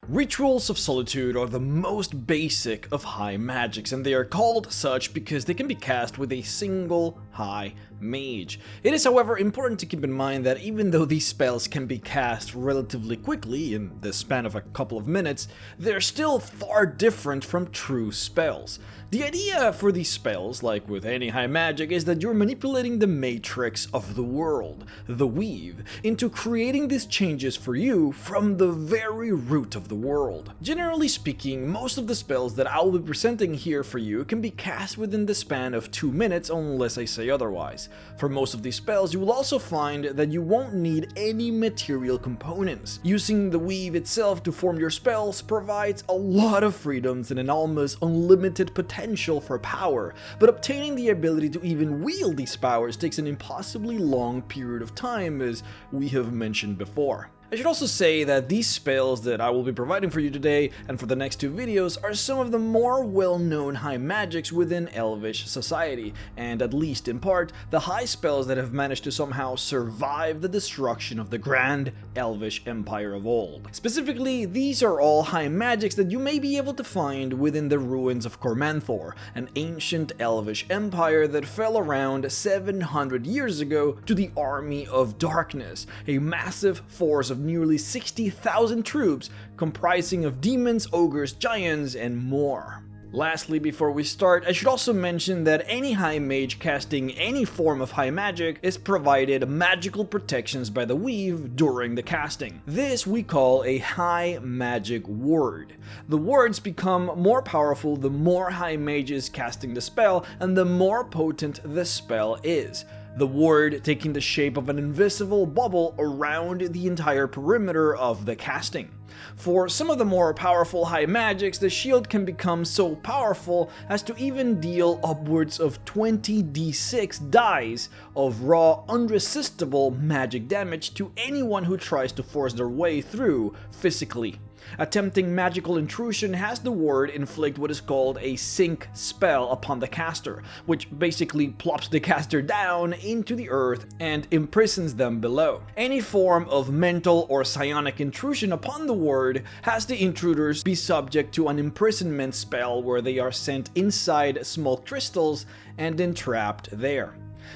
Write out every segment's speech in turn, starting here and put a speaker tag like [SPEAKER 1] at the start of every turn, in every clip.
[SPEAKER 1] Rituals of Solitude are the most basic of high magics, and they are called such because they can be cast with a single high mage. It is, however, important to keep in mind that even though these spells can be cast relatively quickly, in the span of a couple of minutes, they're still far different from true spells. The idea for these spells, like with any high magic, is that you're manipulating the matrix of the world, the weave, into creating these changes for you from the very root of the world. Generally speaking, most of the spells that I will be presenting here for you can be cast within the span of 2 minutes unless I say otherwise. For most of these spells, you will also find that you won't need any material components. Using the weave itself to form your spells provides a lot of freedoms and an almost unlimited potential for power, but obtaining the ability to even wield these powers takes an impossibly long period of time, as we have mentioned before. I should also say that these spells that I will be providing for you today and for the next 2 videos are some of the more well-known high magics within Elvish society, and at least in part, the high spells that have managed to somehow survive the destruction of the grand Elvish Empire of old. Specifically, these are all high magics that you may be able to find within the ruins of Cormanthy, an ancient Elvish empire that fell around 700 years ago to the Army of Darkness, a massive force of nearly 60,000 troops comprising of demons, ogres, giants, and more. Lastly, before we start, I should also mention that any high mage casting any form of high magic is provided magical protections by the weave during the casting. This we call a high magic ward. The wards become more powerful the more high mage is casting the spell and the more potent the spell is. The ward taking the shape of an invisible bubble around the entire perimeter of the casting. For some of the more powerful high magics, the shield can become so powerful as to even deal upwards of 20d6 dice of raw, unresistible magic damage to anyone who tries to force their way through physically. Attempting magical intrusion has the ward inflict what is called a sink spell upon the caster, which basically plops the caster down into the earth and imprisons them below. Any form of mental or psionic intrusion upon the ward has the intruders be subject to an imprisonment spell where they are sent inside small crystals and entrapped there.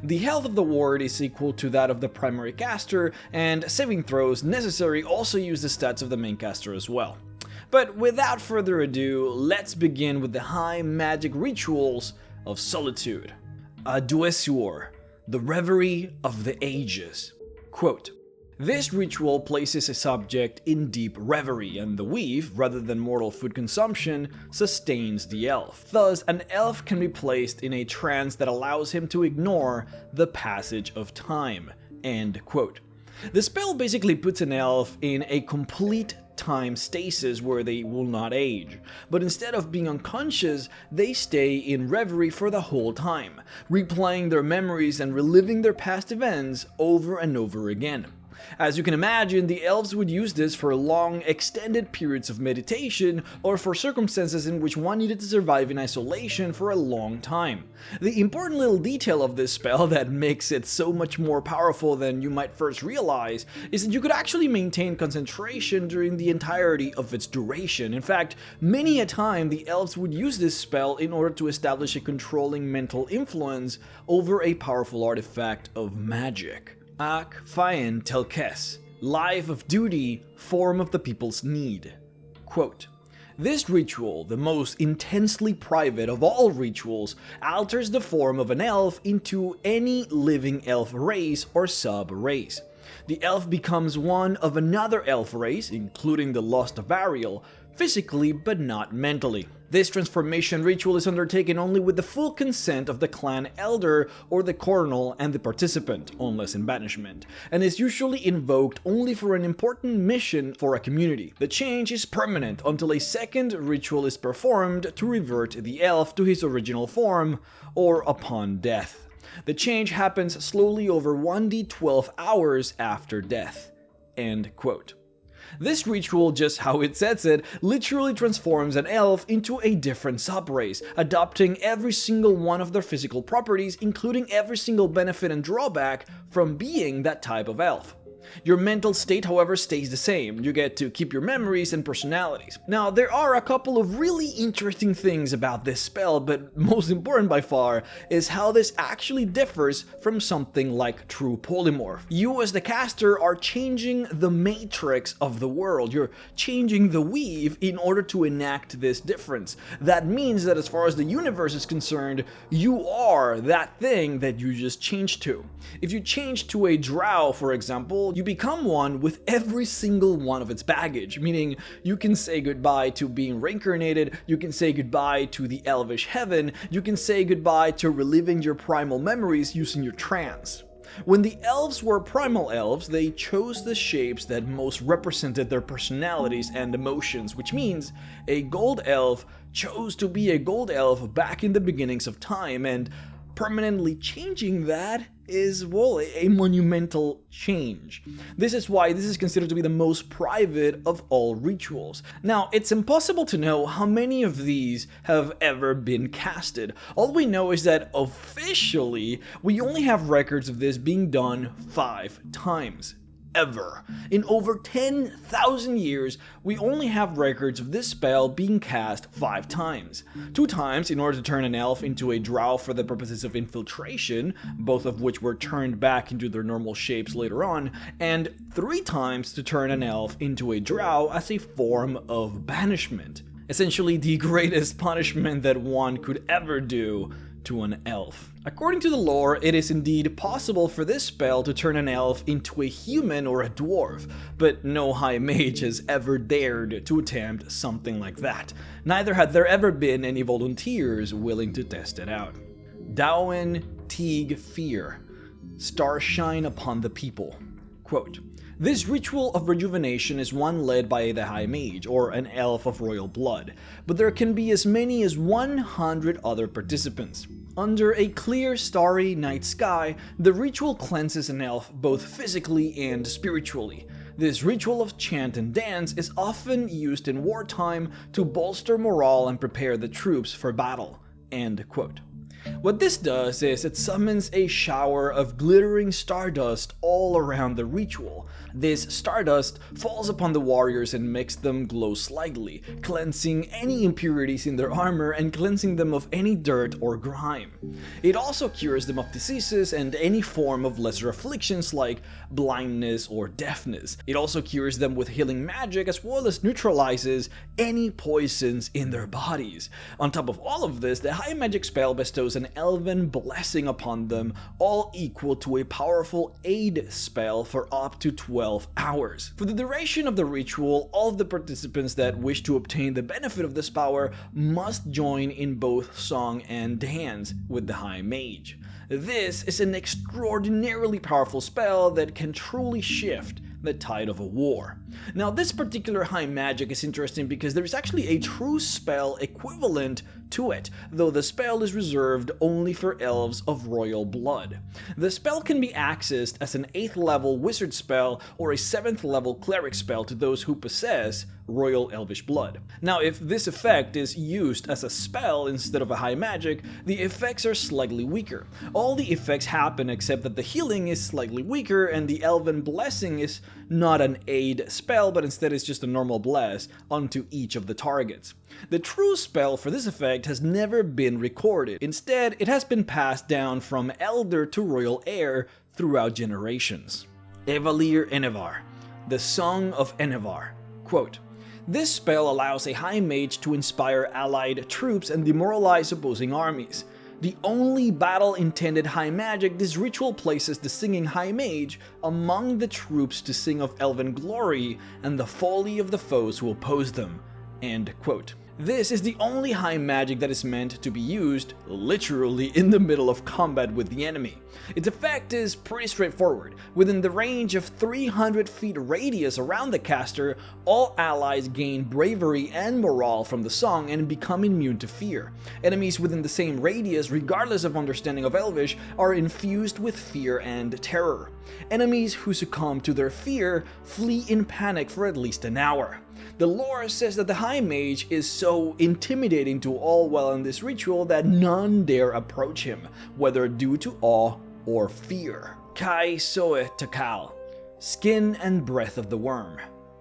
[SPEAKER 1] The health of the ward is equal to that of the primary caster, and saving throws necessary also use the stats of the main caster as well. But without further ado, let's begin with the high magic rituals of Solitude. Aduesuor, the reverie of the ages. Quote, "This ritual places a subject in deep reverie, and the weave, rather than mortal food consumption, sustains the elf. Thus, an elf can be placed in a trance that allows him to ignore the passage of time." End quote. The spell basically puts an elf in a complete time stasis where they will not age, but instead of being unconscious, they stay in reverie for the whole time, replaying their memories and reliving their past events over and over again. As you can imagine, the elves would use this for long, extended periods of meditation, or for circumstances in which one needed to survive in isolation for a long time. The important little detail of this spell that makes it so much more powerful than you might first realize is that you could actually maintain concentration during the entirety of its duration. In fact, many a time the elves would use this spell in order to establish a controlling mental influence over a powerful artifact of magic. Ac Faen Telkes, life of duty, form of the people's need. Quote, "This ritual, the most intensely private of all rituals, alters the form of an elf into any living elf race or sub-race. The elf becomes one of another elf race, including the Lost Varial, physically but not mentally. This transformation ritual is undertaken only with the full consent of the clan elder or the colonel and the participant, unless in banishment, and is usually invoked only for an important mission for a community. The change is permanent until a second ritual is performed to revert the elf to his original form, or upon death. The change happens slowly over 1d12 hours after death." End quote. This ritual, just how it says it, literally transforms an elf into a different subrace, adopting every single one of their physical properties, including every single benefit and drawback from being that type of elf. Your mental state, however, stays the same. You get to keep your memories and personalities. Now, there are a couple of really interesting things about this spell, but most important by far is how this actually differs from something like true polymorph. You as the caster are changing the matrix of the world. You're changing the weave in order to enact this difference. That means that as far as the universe is concerned, you are that thing that you just changed to. If you change to a drow, for example, you become one with every single one of its baggage, meaning you can say goodbye to being reincarnated, you can say goodbye to the elvish heaven, you can say goodbye to reliving your primal memories using your trance. When the elves were primal elves, they chose the shapes that most represented their personalities and emotions, which means a gold elf chose to be a gold elf back in the beginnings of time, and permanently changing that is, well, a monumental change. This is why this is considered to be the most private of all rituals. Now, it's impossible to know how many of these have ever been casted. All we know is that officially, we only have records of this being done 5 times. Ever. In over 10,000 years, we only have records of this spell being cast 5 times. 2 times in order to turn an elf into a drow for the purposes of infiltration, both of which were turned back into their normal shapes later on, and 3 times to turn an elf into a drow as a form of banishment. Essentially the greatest punishment that one could ever do to an elf. According to the lore, it is indeed possible for this spell to turn an elf into a human or a dwarf, but no high mage has ever dared to attempt something like that. Neither had there ever been any volunteers willing to test it out. Dawen Teague Fear. Starshine upon the people. Quote, "This ritual of rejuvenation is one led by the High Mage, or an elf of royal blood, but there can be as many as 100 other participants. Under a clear, starry night sky, the ritual cleanses an elf both physically and spiritually. This ritual of chant and dance is often used in wartime to bolster morale and prepare the troops for battle." End quote. What this does is it summons a shower of glittering stardust all around the ritual. This stardust falls upon the warriors and makes them glow slightly, cleansing any impurities in their armor and cleansing them of any dirt or grime. It also cures them of diseases and any form of lesser afflictions like blindness or deafness. It also cures them with healing magic as well as neutralizes any poisons in their bodies. On top of all of this, the high magic spell bestows an elven blessing upon them, all equal to a powerful aid spell for up to 12 hours. For the duration of the ritual, all of the participants that wish to obtain the benefit of this power must join in both song and dance with the High Mage. This is an extraordinarily powerful spell that can truly shift the tide of a war. Now, this particular high magic is interesting because there is actually a true spell equivalent to it, though the spell is reserved only for elves of royal blood. The spell can be accessed as an 8th level wizard spell or a 7th level cleric spell to those who possess royal elvish blood. Now, if this effect is used as a spell instead of a high magic, the effects are slightly weaker. All the effects happen except that the healing is slightly weaker and the elven blessing is not an aid spell, but instead is just a normal bless onto each of the targets. The true spell for this effect has never been recorded. Instead, it has been passed down from elder to royal heir throughout generations. Worrell Anavar, the Song of Anavar. Quote, "This spell allows a high mage to inspire allied troops and demoralize opposing armies. The only battle-intended high magic, this ritual places the singing high mage among the troops to sing of elven glory and the folly of the foes who oppose them." End quote. This is the only high magic that is meant to be used, literally, in the middle of combat with the enemy. Its effect is pretty straightforward. Within the range of 300 feet radius around the caster, all allies gain bravery and morale from the song and become immune to fear. Enemies within the same radius, regardless of understanding of Elvish, are infused with fear and terror. Enemies who succumb to their fear flee in panic for at least an hour. The lore says that the High Mage is so intimidating to all while in this ritual that none dare approach him, whether due to awe or fear. Kai Soe Takal. Skin and breath of the worm.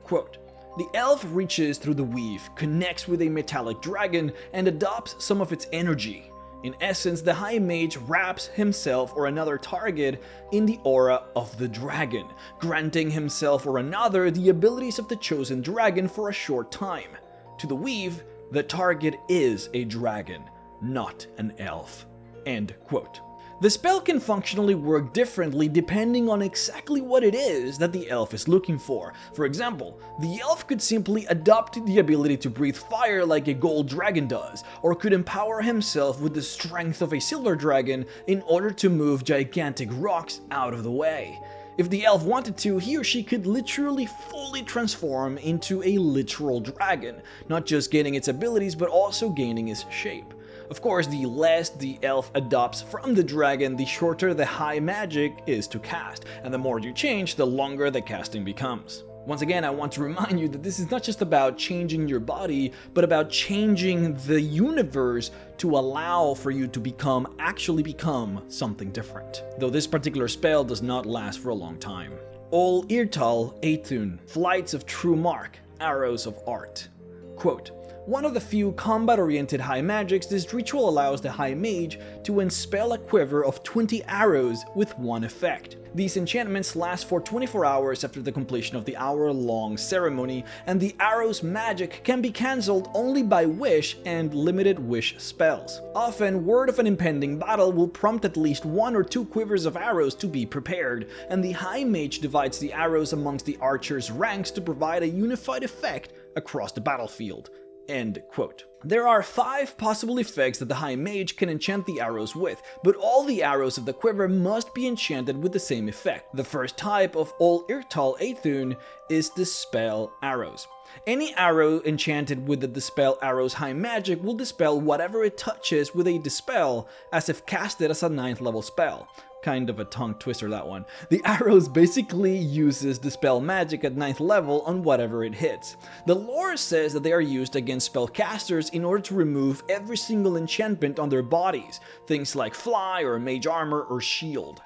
[SPEAKER 1] Quote, the elf reaches through the weave, connects with a metallic dragon, and adopts some of its energy. In essence, the High Mage wraps himself or another target in the aura of the dragon, granting himself or another the abilities of the chosen dragon for a short time. To the weave, the target is a dragon, not an elf. End quote. The spell can functionally work differently depending on exactly what it is that the elf is looking for. For example, the elf could simply adopt the ability to breathe fire like a gold dragon does, or could empower himself with the strength of a silver dragon in order to move gigantic rocks out of the way. If the elf wanted to, he or she could literally fully transform into a literal dragon, not just gaining its abilities but also gaining its shape. Of course, the less the elf adopts from the dragon, the shorter the high magic is to cast, and the more you change, the longer the casting becomes. Once again, I want to remind you that this is not just about changing your body, but about changing the universe to allow for you to actually become something different. Though this particular spell does not last for a long time. Ol Irtal Eitun, Flights of True Mark, Arrows of Art. Quote, one of the few combat-oriented high magics, this ritual allows the High Mage to enspell a quiver of 20 arrows with one effect. These enchantments last for 24 hours after the completion of the hour-long ceremony, and the arrow's magic can be cancelled only by wish and limited wish spells. Often, word of an impending battle will prompt at least 1 or 2 quivers of arrows to be prepared, and the High Mage divides the arrows amongst the archers' ranks to provide a unified effect across the battlefield. End quote. There are 5 possible effects that the High Mage can enchant the arrows with, but all the arrows of the quiver must be enchanted with the same effect. The first type of Ol Irtal Eitun is Dispel Arrows. Any arrow enchanted with the Dispel Arrow's high magic will dispel whatever it touches with a Dispel, as if casted as a 9th level spell. Kind of a tongue twister, that one. The arrows basically uses Dispel magic at 9th level on whatever it hits. The lore says that they are used against spellcasters in order to remove every single enchantment on their bodies, things like fly or mage armor or shield.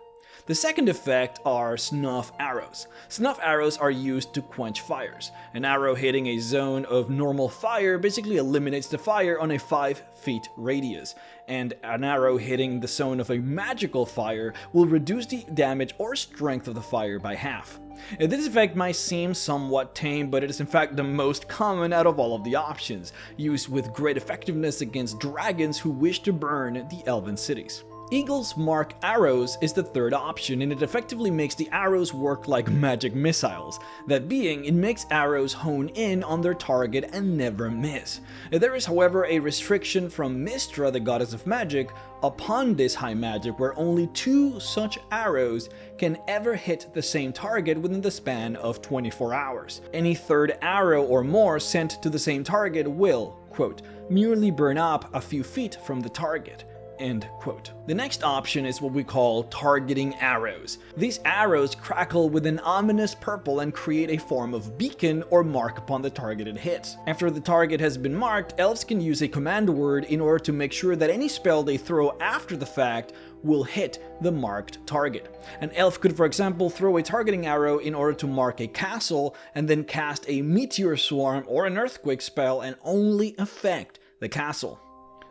[SPEAKER 1] The second effect are Snuff Arrows. Snuff arrows are used to quench fires. An arrow hitting a zone of normal fire basically eliminates the fire on a 5 feet radius, and an arrow hitting the zone of a magical fire will reduce the damage or strength of the fire by half. This effect might seem somewhat tame, but it is in fact the most common out of all of the options, used with great effectiveness against dragons who wish to burn the elven cities. Eagle's Mark Arrows is the third option, and it effectively makes the arrows work like magic missiles. That being, it makes arrows hone in on their target and never miss. There is, however, a restriction from Mystra, the goddess of magic, upon this high magic, where only 2 such arrows can ever hit the same target within the span of 24 hours. Any third arrow or more sent to the same target will, quote, merely burn up a few feet from the target. End quote. The next option is what we call targeting arrows. These arrows crackle with an ominous purple and create a form of beacon or mark upon the targeted hit. After the target has been marked, elves can use a command word in order to make sure that any spell they throw after the fact will hit the marked target. An elf could, for example, throw a targeting arrow in order to mark a castle and then cast a meteor swarm or an earthquake spell and only affect the castle.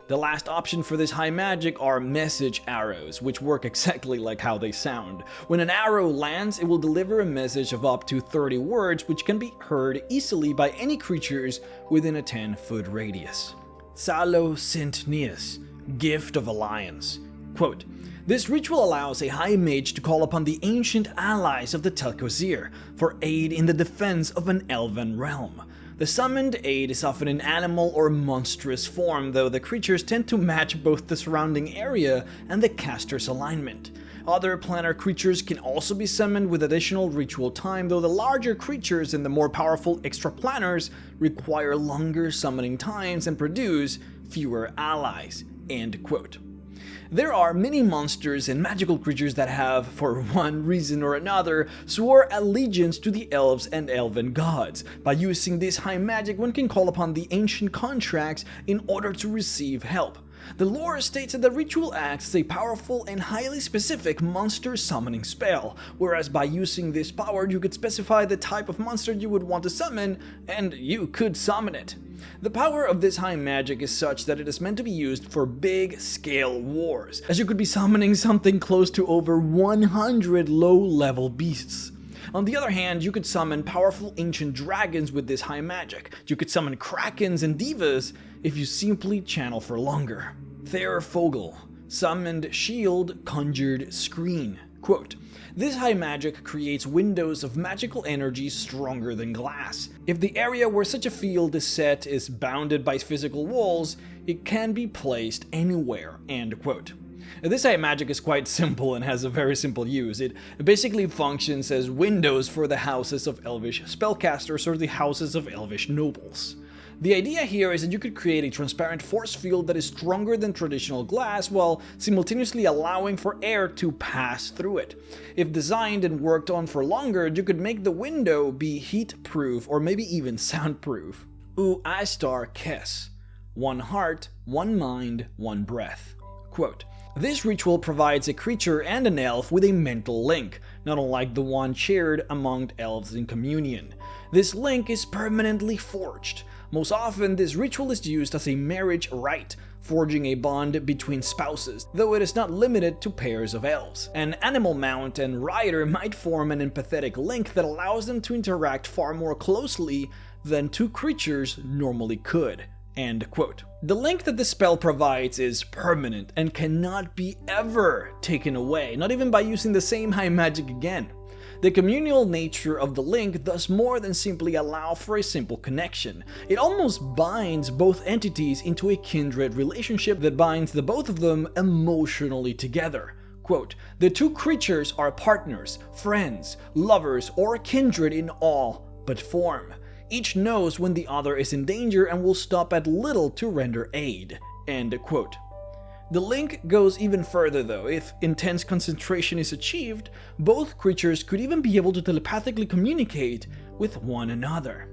[SPEAKER 1] The last option for this high magic are message arrows, which work exactly like how they sound. When an arrow lands, it will deliver a message of up to 30 words, which can be heard easily by any creatures within a 10-foot radius. Salos Sint Nias, Gift of Alliance. Quote, this ritual allows a high mage to call upon the ancient allies of the Tel'Kozir for aid in the defense of an elven realm. The summoned aid is often in animal or monstrous form, though the creatures tend to match both the surrounding area and the caster's alignment. Other planar creatures can also be summoned with additional ritual time, though the larger creatures and the more powerful extra-planars require longer summoning times and produce fewer allies. End quote. There are many monsters and magical creatures that have, for one reason or another, swore allegiance to the elves and elven gods. By using this high magic, one can call upon the ancient contracts in order to receive help. The lore states that the ritual acts as a powerful and highly specific monster summoning spell, whereas by using this power you could specify the type of monster you would want to summon, and you could summon it. The power of this high magic is such that it is meant to be used for big-scale wars, as you could be summoning something close to over 100 low-level beasts. On the other hand, you could summon powerful ancient dragons with this high magic. You could summon krakens and divas if you simply channel for longer. Fogel, summoned shield, conjured screen. Quote, "This high magic creates windows of magical energy stronger than glass. If the area where such a field is set is bounded by physical walls, it can be placed anywhere." End quote. This high magic is quite simple and has a very simple use. It basically functions as windows for the houses of elvish spellcasters or the houses of elvish nobles. The idea here is that you could create a transparent force field that is stronger than traditional glass while simultaneously allowing for air to pass through it. If designed and worked on for longer, you could make the window be heat-proof or maybe even soundproof. Astar Kes. One heart, one mind, one breath. Quote, "This ritual provides a creature and an elf with a mental link, not unlike the one shared among elves in communion. This link is permanently forged. Most often, this ritual is used as a marriage rite, forging a bond between spouses, though it is not limited to pairs of elves. An animal mount and rider might form an empathetic link that allows them to interact far more closely than two creatures normally could." End quote. The link that the spell provides is permanent and cannot be ever taken away, not even by using the same high magic again. The communal nature of the link does more than simply allow for a simple connection. It almost binds both entities into a kindred relationship that binds the both of them emotionally together. Quote, "The two creatures are partners, friends, lovers, or kindred in all but form. Each knows when the other is in danger and will stop at little to render aid." End quote. The link goes even further though. If intense concentration is achieved, both creatures could even be able to telepathically communicate with one another.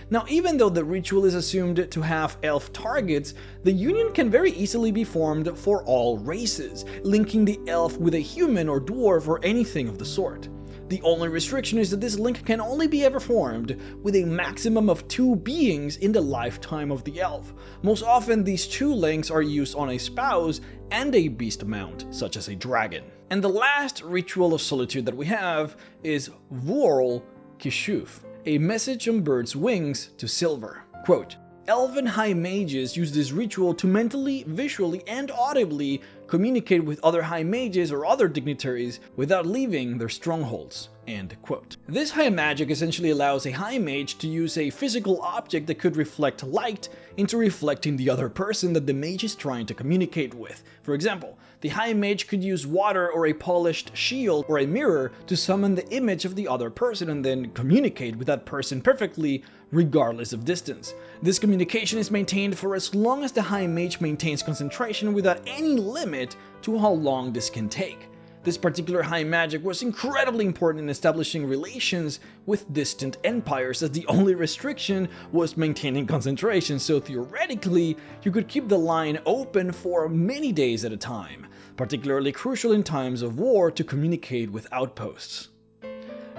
[SPEAKER 1] Now, even though the ritual is assumed to have elf targets, the union can very easily be formed for all races, linking the elf with a human or dwarf or anything of the sort. The only restriction is that this link can only be ever formed with a maximum of 2 beings in the lifetime of the elf. Most often, these 2 links are used on a spouse and a beast mount, such as a dragon. And the last ritual of solitude that we have is Worrell Kossuth, a message on birds' wings to silver. Quote, "Elven high mages use this ritual to mentally, visually, and audibly communicate with other high mages or other dignitaries without leaving their strongholds." End quote. This high magic essentially allows a high mage to use a physical object that could reflect light into reflecting the other person that the mage is trying to communicate with. For example, the high mage could use water or a polished shield or a mirror to summon the image of the other person and then communicate with that person perfectly, regardless of distance. This communication is maintained for as long as the high mage maintains concentration without any limit to how long this can take. This particular high magic was incredibly important in establishing relations with distant empires, as the only restriction was maintaining concentration, so theoretically, you could keep the line open for many days at a time, particularly crucial in times of war to communicate with outposts.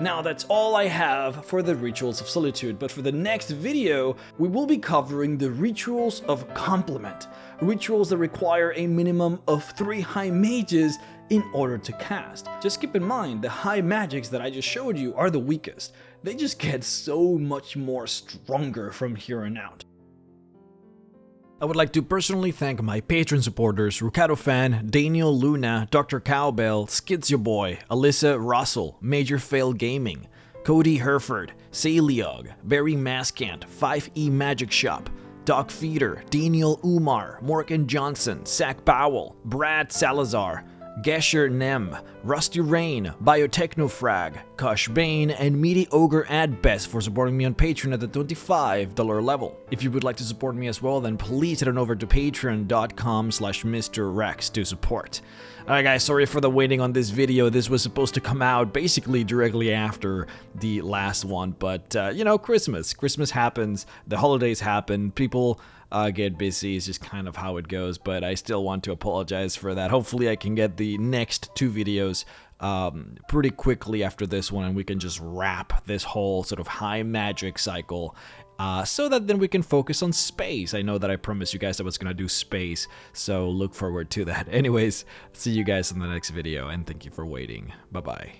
[SPEAKER 1] Now that's all I have for the Rituals of Solitude, but for the next video, we will be covering the Rituals of Complement, rituals that require a minimum of 3 high mages in order to cast. Just keep in mind, the high magics that I just showed you are the weakest. They just get so much more stronger from here on out. I would like to personally thank my Patreon supporters Rukato Fan, Daniel Luna, Dr. Cowbell, Skizio Boy, Alyssa Russell, Major Fail Gaming, Cody Herford, Saliog, Barry Maskant, 5E Magic Shop, Doc Feeder, Daniel Umar, Morgan Johnson, Zach Powell, Brad Salazar, Gesher Nem, Rusty Rain, Biotechnofrag, Kush Bane, and Meaty Ogre at Best for supporting me on Patreon at the $25 level. If you would like to support me as well, then please head on over to patreon.com/Mr. Rex to support. Alright guys, sorry for the waiting on this video. This was supposed to come out basically directly after the last one, but you know, Christmas happens, the holidays happen, people get busy. It's just kind of how it goes, but I still want to apologize for that. Hopefully I can get the next 2 videos pretty quickly after this one, and we can just wrap this whole sort of high magic cycle, so that then we can focus on space. I know that I promised you guys I was gonna do space, so look forward to that. Anyways, see you guys in the next video, and thank you for waiting. Bye bye.